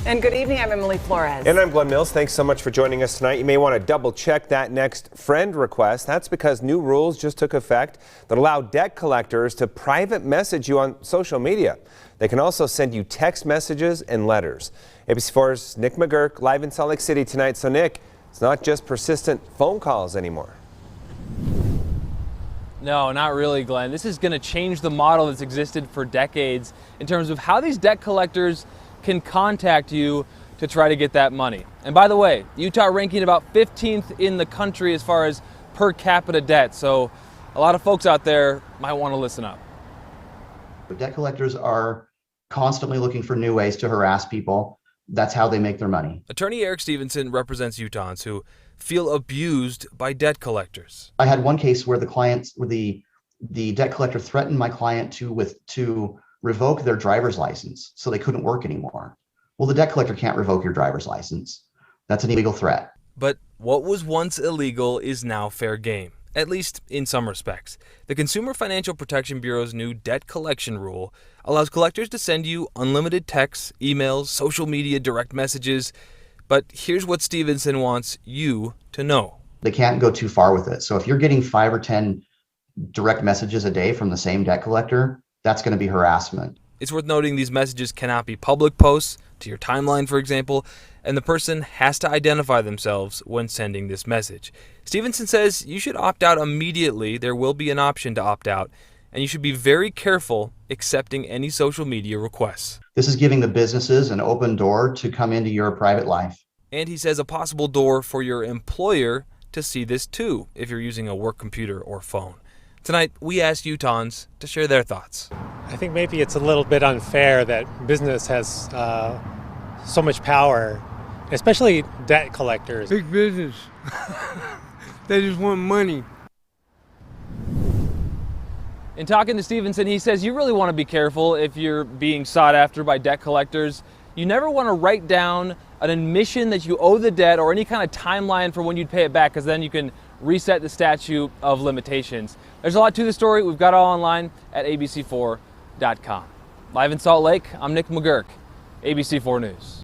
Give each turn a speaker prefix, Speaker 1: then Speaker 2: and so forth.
Speaker 1: And good evening, I'm Emily Flores.
Speaker 2: And I'm Glenn Mills. Thanks so much for joining us tonight. You may want to double check that next friend request. That's because new rules just took effect that allow debt collectors to private message you on social media. They can also send you text messages and letters. ABC4's Nick McGurk live in Salt Lake City tonight. So Nick, it's not just persistent phone calls anymore.
Speaker 3: No, not really, Glenn. This is going to change the model that's existed for decades in terms of how these debt collectors can contact you to try to get that money. And by the way, Utah ranking about 15th in the country as far as per capita debt. So a lot of folks out there might want to listen up.
Speaker 4: Debt collectors are constantly looking for new ways to harass people. That's how they make their money.
Speaker 3: Attorney Eric Stevenson represents Utahns who feel abused by debt collectors.
Speaker 4: I had one case where the debt collector threatened my client to revoke their driver's license so they couldn't work anymore. Well, the debt collector can't revoke your driver's license. That's an illegal threat.
Speaker 3: But what was once illegal is now fair game, at least in some respects. The Consumer Financial Protection Bureau's new debt collection rule allows collectors to send you unlimited texts, emails, social media direct messages. But here's what Stevenson wants you to know.
Speaker 4: They can't go too far with it. So if you're getting 5 or 10 direct messages a day from the same debt collector, that's going to be harassment.
Speaker 3: It's worth noting these messages cannot be public posts to your timeline, for example, and the person has to identify themselves when sending this message. Stevenson says you should opt out immediately. There will be an option to opt out, and you should be very careful accepting any social media requests.
Speaker 4: This is giving the businesses an open door to come into your private life.
Speaker 3: And he says a possible door for your employer to see this too, if you're using a work computer or phone. Tonight, we asked Utahns to share their thoughts.
Speaker 5: I think maybe it's a little bit unfair that business has so much power, especially debt collectors.
Speaker 6: Big business. They just want money.
Speaker 3: In talking to Stevenson, he says you really want to be careful if you're being sought after by debt collectors. You never want to write down an admission that you owe the debt or any kind of timeline for when you'd pay it back, because then you can reset the statute of limitations. There's a lot to the story. We've got it all online at abc4.com. Live in Salt Lake, I'm Nick McGurk, ABC4 News.